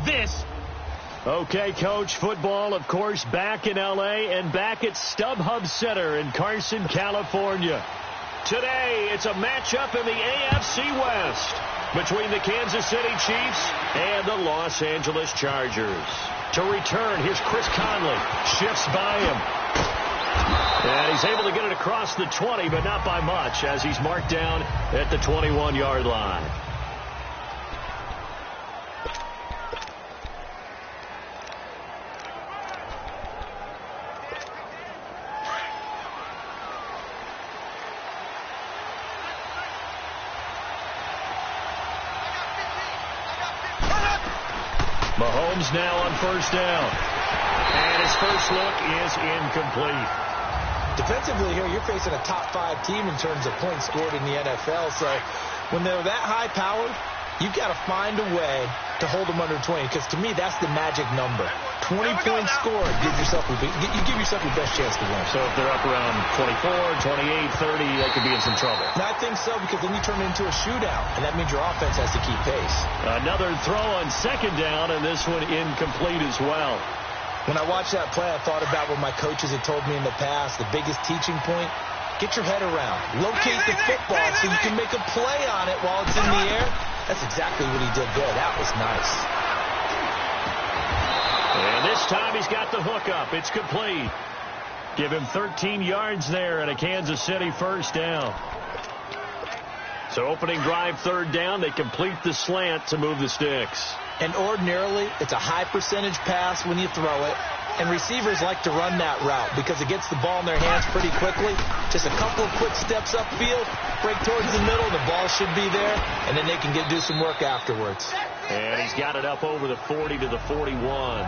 this. Okay, Coach, football, of course, back in L.A. and back at StubHub Center in Carson, California. Today, it's a matchup in the AFC West between the Kansas City Chiefs and the Los Angeles Chargers. To return, here's Chris Conley. Shifts by him. And he's able to get it across the 20, but not by much, as he's marked down at the 21-yard line. Mahomes now on first down. And his first look is incomplete. Defensively here, you're facing a top-5 team in terms of points scored in the NFL. So when they're that high-powered, you've got to find a way to hold them under 20. Because to me, that's the magic number. 20 points scored, you give yourself your best chance to win. So if they're up around 24, 28, 30, they could be in some trouble. And I think so, because then you turn it into a shootout, and that means your offense has to keep pace. Another throw on second down, and this one incomplete as well. When I watched that play, I thought about what my coaches had told me in the past. The biggest teaching point, get your head around. Locate the football so you can make a play on it while it's in the air. That's exactly what he did there. That was nice. And this time he's got the hook up. It's complete. Give him 13 yards there and a Kansas City first down. So opening drive third down, they complete the slant to move the sticks. And ordinarily, it's a high percentage pass when you throw it. And receivers like to run that route because it gets the ball in their hands pretty quickly. Just a couple of quick steps upfield, break towards the middle, the ball should be there, and then they can do some work afterwards. And he's got it up over the 40 to the 41.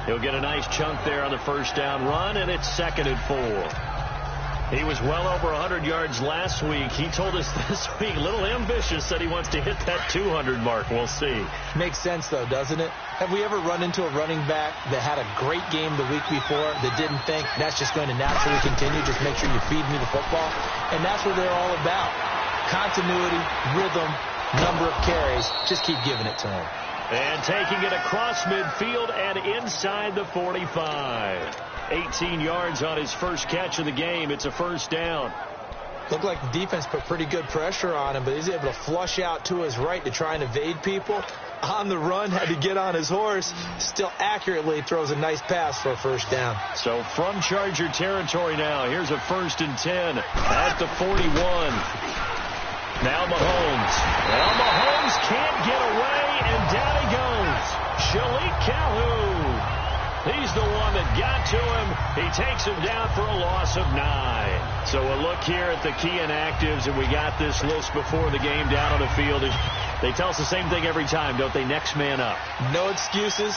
He'll get a nice chunk there on the first down run, and it's 2nd and 4. He was well over 100 yards last week. He told us this week, a little ambitious, said he wants to hit that 200 mark. We'll see. Makes sense, though, doesn't it? Have we ever run into a running back that had a great game the week before that didn't think that's just going to naturally continue? Just make sure you feed me the football. And that's what they're all about. Continuity, rhythm, number of carries. Just keep giving it to him. And taking it across midfield and inside the 45. 18 yards on his first catch of the game. It's a first down. Looked like the defense put pretty good pressure on him, but he's able to flush out to his right to try and evade people. On the run, had to get on his horse. Still accurately throws a nice pass for a first down. So from Charger territory now, here's a 1st and 10 at the 41. Now Mahomes. Well, Mahomes can't get away, and down he goes. Shalik Calhoun. He's the one that got to him. He takes him down for a loss of 9. So a look here at the key inactives, and we got this list before the game down on the field. They tell us the same thing every time, don't they? Next man up. No excuses.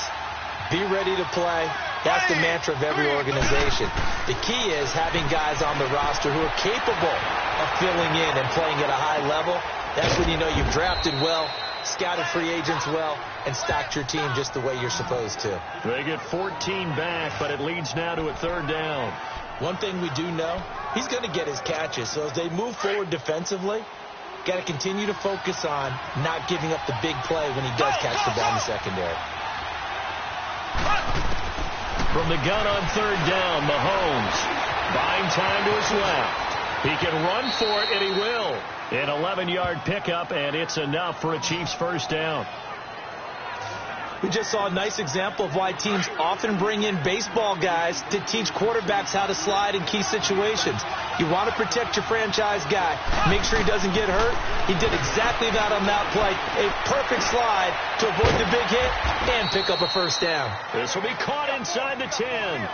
Be ready to play. That's the mantra of every organization. The key is having guys on the roster who are capable of filling in and playing at a high level. That's when you know you've drafted well, scouted free agents well, and stocked your team just the way you're supposed to. They get 14 back, but it leads now to a 3rd down. One thing we do know, he's going to get his catches. So as they move forward defensively, got to continue to focus on not giving up the big play when he does catch the ball in the secondary. From the gun on 3rd down, Mahomes buying time to his left. He can run for it, and he will. An 11-yard pickup, and it's enough for a Chiefs first down. We just saw a nice example of why teams often bring in baseball guys to teach quarterbacks how to slide in key situations. You want to protect your franchise guy. Make sure he doesn't get hurt. He did exactly that on that play. A perfect slide to avoid the big hit and pick up a first down. This will be caught inside the 10.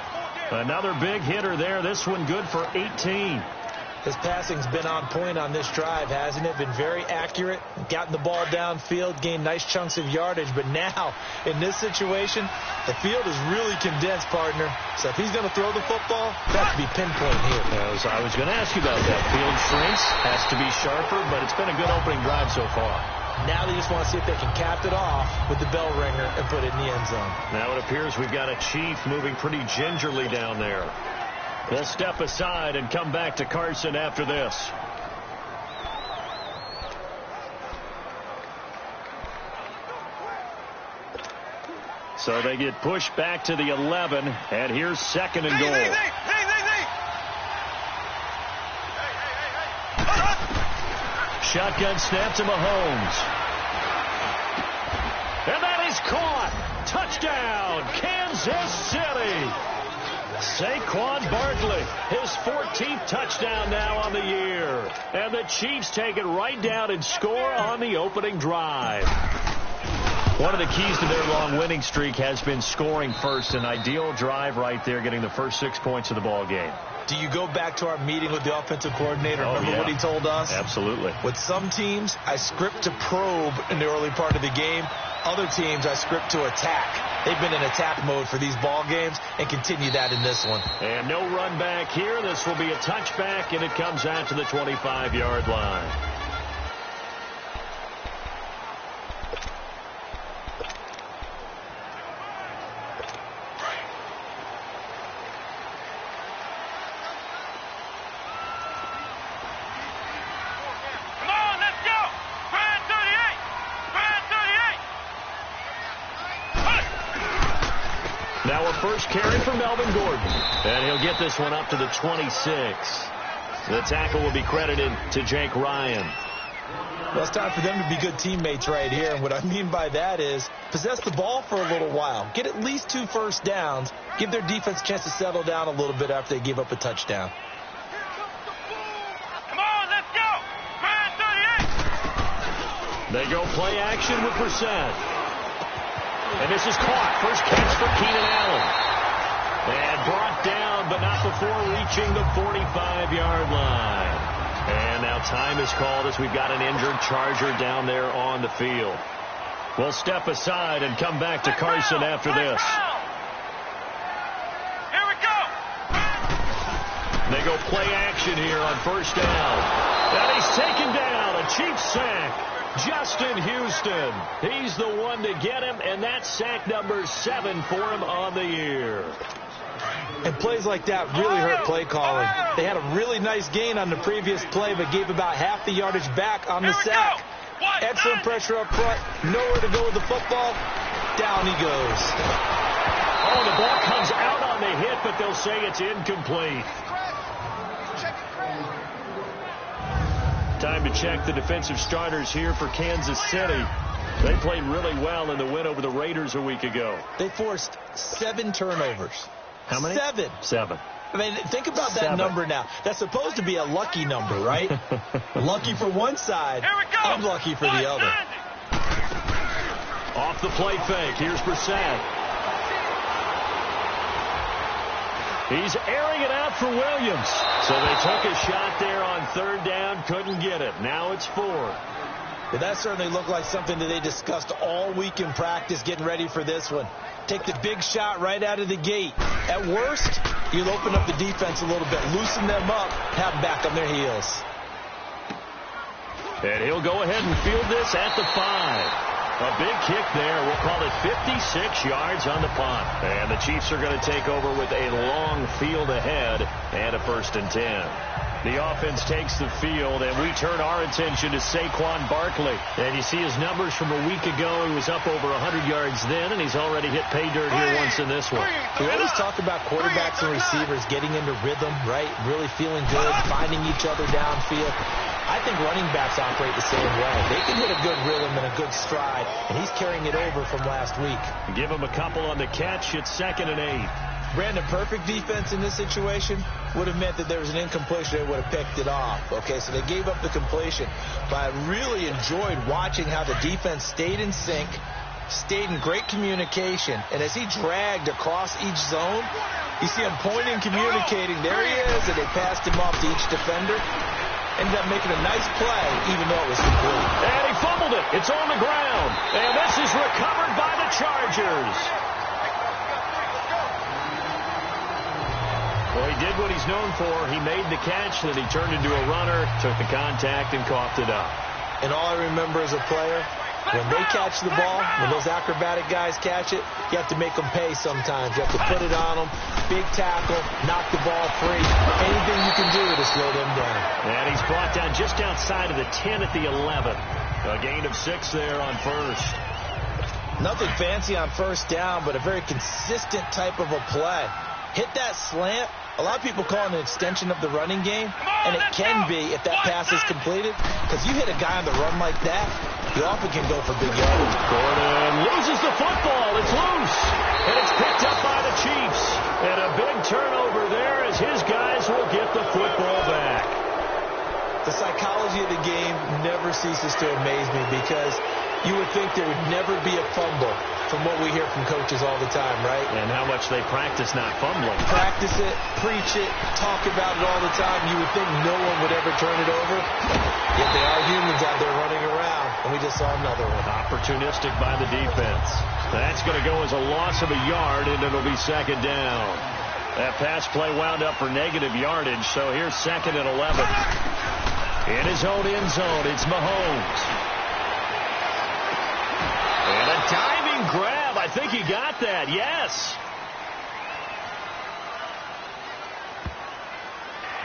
Another big hitter there. This one good for 18. His passing's been on point on this drive, hasn't it? Been very accurate, gotten the ball downfield, gained nice chunks of yardage. But now, in this situation, the field is really condensed, partner. So if he's going to throw the football, that has to be pinpoint here. I was going to ask you about that. Field shrinks, has to be sharper, but it's been a good opening drive so far. Now they just want to see if they can cap it off with the bell ringer and put it in the end zone. Now it appears we've got a Chief moving pretty gingerly down there. We'll step aside and come back to Carson after this. So they get pushed back to the 11, and here's second and goal. Shotgun snap to Mahomes. And that is caught. Touchdown, Kansas City. Saquon Barkley, his 14th touchdown now on the year. And the Chiefs take it right down and score on the opening drive. One of the keys to their long winning streak has been scoring first. An ideal drive right there, getting the first 6 points of the ball game. Do you go back to our meeting with the offensive coordinator? Remember what he told us? Absolutely. With some teams, I script to probe in the early part of the game. Other teams, I script to attack. They've been in attack mode for these ball games and continue that in this one. And no run back here. This will be a touchback, and it comes out to the 25-yard line. Now a first carry for Melvin Gordon. And he'll get this one up to the 26. The tackle will be credited to Jake Ryan. Well, it's time for them to be good teammates right here. And what I mean by that is possess the ball for a little while. Get at least 2 first downs. Give their defense a chance to settle down a little bit after they give up a touchdown. Come on, let's go. 38. They go play action with Brissett. And this is caught. First catch for Keenan Allen. And brought down, but not before reaching the 45-yard line. And now time is called as we've got an injured Charger down there on the field. We'll step aside and come back to Carson after this. Here we go. They go play action here on first down. And he's taken down. A cheap sack. Justin Houston. He's the one to get him, and that's sack number 7 for him on the year. And plays like that really hurt play calling. They had a really nice gain on the previous play, but gave about half the yardage back on the sack. Excellent pressure up front. Nowhere to go with the football. Down he goes. Oh, the ball comes out on the hit, but they'll say it's incomplete. Time to check the defensive starters here for Kansas City. They played really well in the win over the Raiders a week ago. They forced 7 turnovers. How many? 7. 7. I mean, think about that number now. That's supposed to be a lucky number, right? Lucky for one side, unlucky for the other. Off the play fake. Here's Brissett. He's airing it out for Williams. So they took a shot there on third down, couldn't get it. Now it's 4. Well, that certainly looked like something that they discussed all week in practice getting ready for this one. Take the big shot right out of the gate. At worst, you'll open up the defense a little bit, loosen them up, have them back on their heels. And he'll go ahead and field this at the 5. A big kick there. We'll call it 56 yards on the punt. And the Chiefs are going to take over with a long field ahead and a 1st and 10. The offense takes the field, and we turn our attention to Saquon Barkley. And you see his numbers from a week ago. He was up over 100 yards then, and he's already hit pay dirt here once in this one. We always talk about quarterbacks and receivers getting into rhythm, right? Really feeling good, finding each other downfield. I think running backs operate the same way. They can hit a good rhythm and a good stride, and he's carrying it over from last week. Give him a couple on the catch. It's 2nd and 8. Brandon, perfect defense in this situation would have meant that there was an incompletion. They would have picked it off. Okay, so they gave up the completion. But I really enjoyed watching how the defense stayed in sync, stayed in great communication, and as he dragged across each zone, you see him pointing, communicating. There he is, and they passed him off to each defender. Ended up making a nice play, even though it was complete. And he fumbled it. It's on the ground. And this is recovered by the Chargers. Well, he did what he's known for. He made the catch, then he turned into a runner, took the contact, and coughed it up. And all I remember as a player, when they catch the ball, when those acrobatic guys catch it, you have to make them pay sometimes. You have to put it on them, big tackle, knock the ball free. Anything you can do to slow them down. And he's brought down just outside of the 10 at the 11. A gain of 6 there on first. Nothing fancy on first down, but a very consistent type of a play. Hit that slant. A lot of people call it an extension of the running game, and it can be if that pass is completed, because you hit a guy on the run like that, you often can go for big yardage. Gordon loses the football. It's loose, and it's picked up by the Chiefs. And a big turnover there as his guys will get the football back. The psychology of the game never ceases to amaze me, because you would think there would never be a fumble from what we hear from coaches all the time, right? And how much they practice not fumbling. Practice it, preach it, talk about it all the time. You would think no one would ever turn it over. Yet they are humans out there running around, and we just saw another one. Opportunistic by the defense. That's going to go as a loss of a yard, and it'll be second down. That pass play wound up for negative yardage, so here's second and 11. In his own end zone, it's Mahomes. And a diving grab. I think he got that. Yes.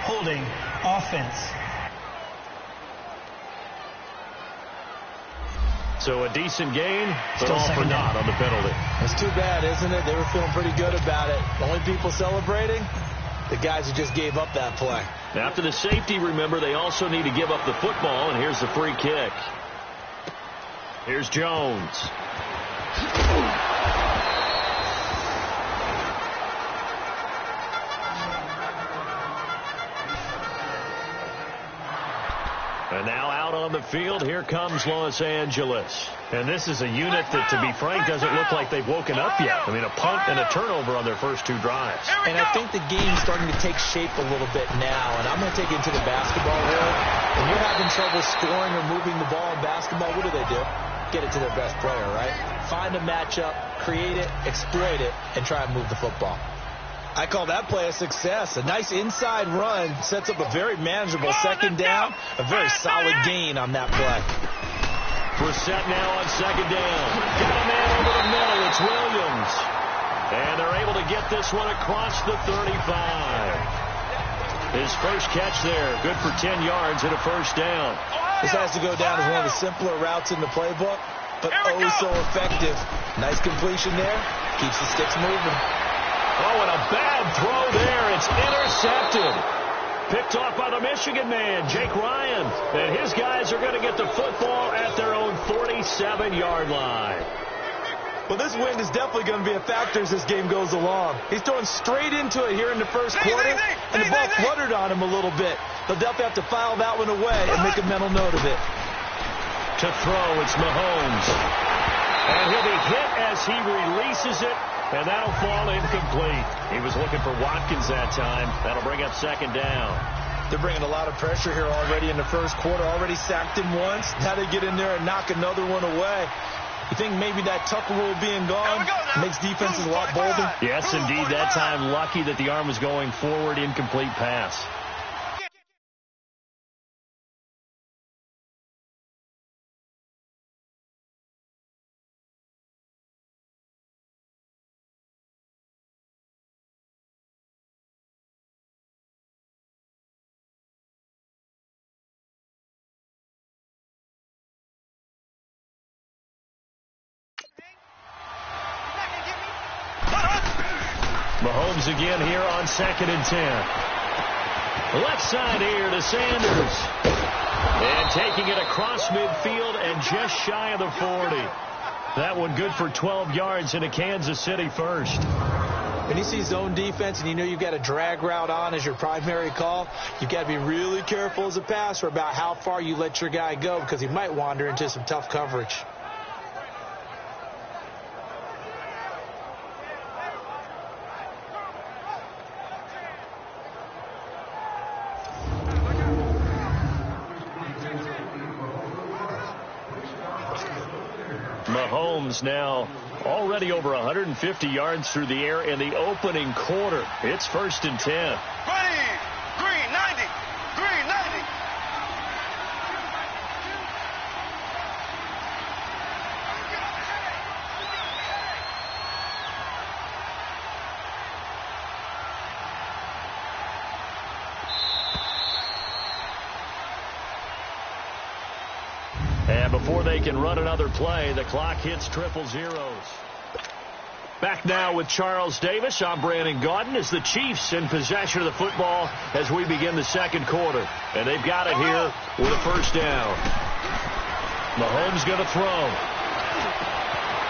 Holding offense. So a decent gain, but Still all for second naught down. on the penalty. It's too bad, isn't it? They were feeling pretty good about it. The only people celebrating, the guys who just gave up that play. After the safety, remember, they also need to give up the football, and here's the free kick. Here's Jones. And now out on the field, here comes Los Angeles. And this is a unit that, to be frank, doesn't look like they've woken up yet. I mean, a punt and a turnover on their first two drives. And I think the game's starting to take shape a little bit now. And I'm going to take it into the basketball world. When you're having trouble scoring or moving the ball in basketball, what do? Get it to their best player, right? Find a matchup, create it, exploit it, and try and move the football. I call that play a success. A nice inside run sets up a very manageable second down, a very solid gain on that play. Brissett now on second down. Got a man over the middle. It's Williams. And they're able to get this one across the 35. His first catch there. Good for 10 yards and a first down. This has to go down as one of the simpler routes in the playbook, but oh so effective. Nice completion there. Keeps the sticks moving. Oh, and a bad throw there. It's intercepted. Picked off by the Michigan man, Jake Ryan. And his guys are going to get the football at their own 47-yard line. Well, this wind is definitely going to be a factor as this game goes along. He's throwing straight into it here in the first quarter, and the ball fluttered on him a little bit. They'll definitely have to file that one away and make a mental note of it. To throw, it's Mahomes. And he'll be hit as he releases it, and that'll fall incomplete. He was looking for Watkins that time. That'll bring up second down. They're bringing a lot of pressure here already in the first quarter. Already sacked him once. Now they get in there and knock another one away. You think maybe that Tucker rule being gone makes defenses a lot bolder? Yes, indeed. That time, lucky that the arm was going forward, incomplete pass. Mahomes again here on 2nd and 10. Left side here to Sanders. And taking it across midfield and just shy of the 40. That one good for 12 yards into Kansas City first. When you see zone defense and you know you've got a drag route on as your primary call, you've got to be really careful as a passer about how far you let your guy go, because he might wander into some tough coverage. Mahomes now already over 150 yards through the air in the opening quarter. It's 1st and 10. Ready. Green 90. Green 90. And before before they can run another play. The clock hits 000. Back now with Charles Davis. I'm Brandon Gaudin as the Chiefs in possession of the football as we begin the second quarter. And they've got it here with a first down. Mahomes going to throw.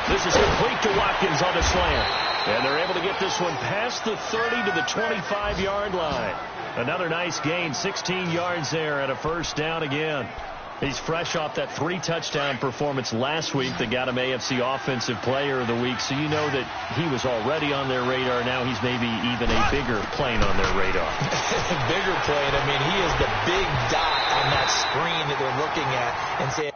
This is complete to Watkins on the slant. And they're able to get this one past the 30 to the 25-yard line. Another nice gain, 16 yards there and a first down again. He's fresh off that 3-touchdown performance last week that got him AFC Offensive Player of the Week. So you know that he was already on their radar. Now he's maybe even a bigger plane on their radar. Bigger plane. I mean, he is the big dot on that screen that they're looking at and saying,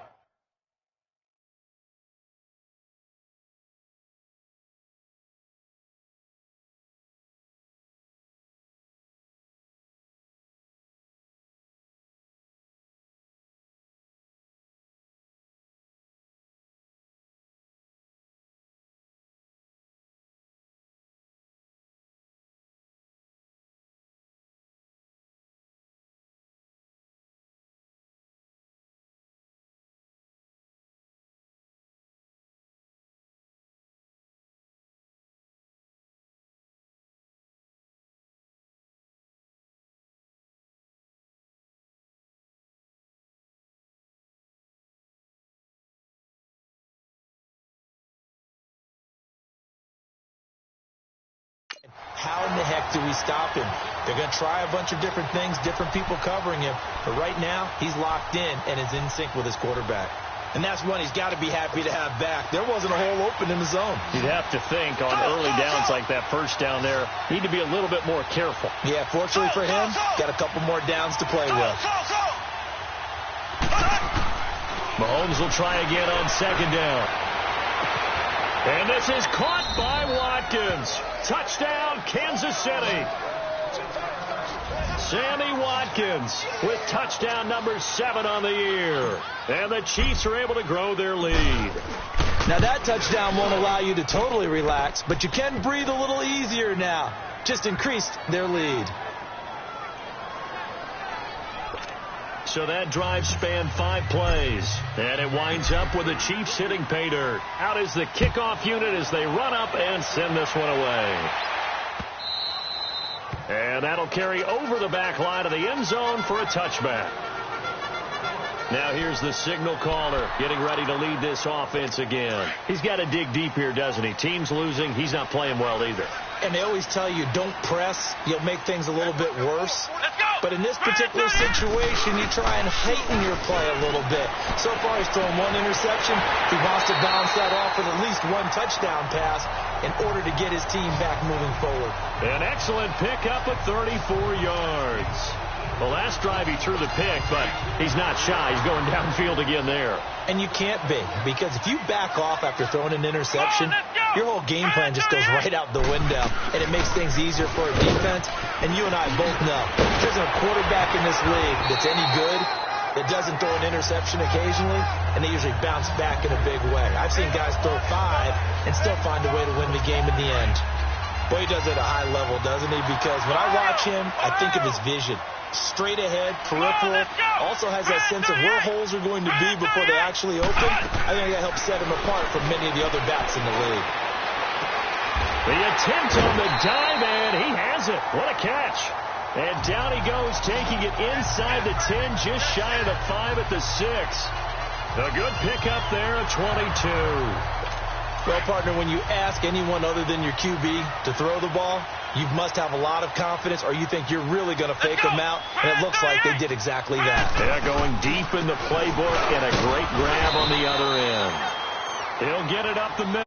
how in the heck do we stop him? They're going to try a bunch of different things, different people covering him. But right now, he's locked in and is in sync with his quarterback. And that's one he's got to be happy to have back. There wasn't a hole open in the zone. You'd have to think on early downs like that first down there, need to be a little bit more careful. Yeah, fortunately for him, got a couple more downs to play with. Mahomes will try again on second down. And this is caught by Watkins. Touchdown, Kansas City. Sammy Watkins with touchdown number 7 on the year. And the Chiefs are able to grow their lead. Now that touchdown won't allow you to totally relax, but you can breathe a little easier now. Just increased their lead. So that drive spanned 5 plays. And it winds up with the Chiefs hitting pay dirt. Out is the kickoff unit as they run up and send this one away. And that'll carry over the back line of the end zone for a touchback. Now here's the signal caller getting ready to lead this offense again. He's got to dig deep here, doesn't he? Team's losing. He's not playing well either. And they always tell you, don't press. You'll make things a little bit worse. But in this particular situation, you try and heighten your play a little bit. So far, he's thrown 1 interception. He wants to bounce that off with at least 1 touchdown pass in order to get his team back moving forward. An excellent pickup of 34 yards. The last drive he threw the pick, but he's not shy. He's going downfield again there. And you can't be, because if you back off after throwing an interception, your whole game plan just goes right out the window, and it makes things easier for a defense. And you and I both know, if there's a quarterback in this league that's any good, that doesn't throw an interception occasionally, and they usually bounce back in a big way. I've seen guys throw 5 and still find a way to win the game in the end. Boy, he does it at a high level, doesn't he? Because when I watch him, I think of his vision. Straight ahead, peripheral, also has that sense of where holes are going to be before they actually open. I think that helps set him apart from many of the other backs in the league. The attempt on the dive, and he has it. What a catch. And down he goes, taking it inside the 10, just shy of the 5 at the 6. A good pickup there at 22. Well, partner, when you ask anyone other than your QB to throw the ball, you must have a lot of confidence, or you think you're really going to fake them out, and it looks like they did exactly that. Yeah, going deep in the playbook, and a great grab on the other end. He'll get it up the middle.